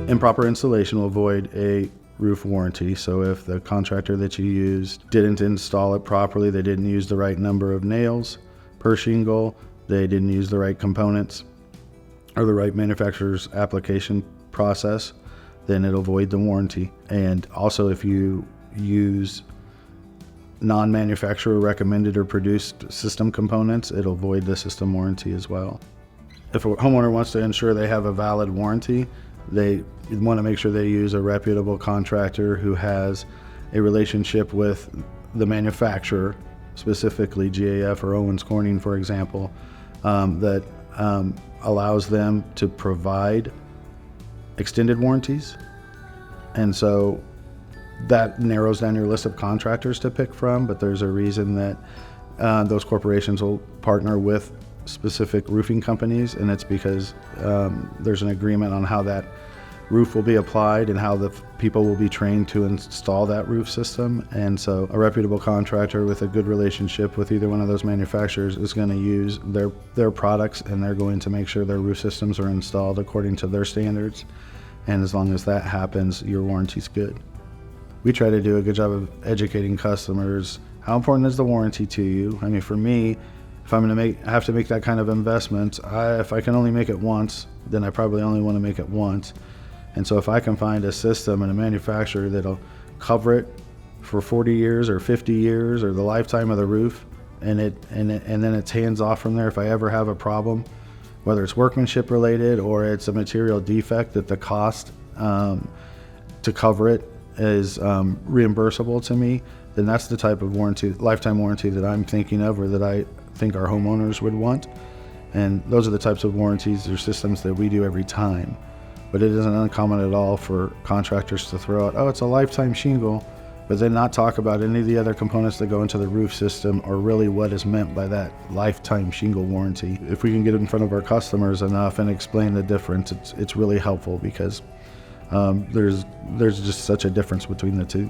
Improper installation will void a roof warranty. So if the contractor that you used didn't install it properly, they didn't use the right number of nails per shingle, they didn't use the right components or the right manufacturer's application process, then it'll void the warranty. And also if you use non-manufacturer recommended or produced system components, it'll void the system warranty as well. If a homeowner wants to ensure they have a valid warranty, they want to make sure they use a reputable contractor who has a relationship with the manufacturer, specifically GAF or Owens Corning, for example, that allows them to provide extended warranties. And so that narrows down your list of contractors to pick from, but there's a reason that those corporations will partner with specific roofing companies, and it's because there's an agreement on how that roof will be applied and how the people will be trained to install that roof system. And so a reputable contractor with a good relationship with either one of those manufacturers is going to use their products, and they're going to make sure their roof systems are installed according to their standards. And as long as that happens, your warranty's good. We try to do a good job of educating customers. How important is the warranty to you? I mean, for me, if I'm going to have to make that kind of investment, if I can only make it once, then I probably only want to make it once. And so if I can find a system and a manufacturer that'll cover it for 40 years or 50 years or the lifetime of the roof, and then it's hands off from there if I ever have a problem, whether it's workmanship related or it's a material defect, that the cost to cover it is reimbursable to me, then that's the type of warranty, lifetime warranty, that I'm thinking of, or that I think our homeowners would want. And those are the types of warranties or systems that we do every time. But it isn't uncommon at all for contractors to throw out, oh, it's a lifetime shingle, but then not talk about any of the other components that go into the roof system, or really what is meant by that lifetime shingle warranty. If we can get in front of our customers enough and explain the difference, it's really helpful, because there's just such a difference between the two.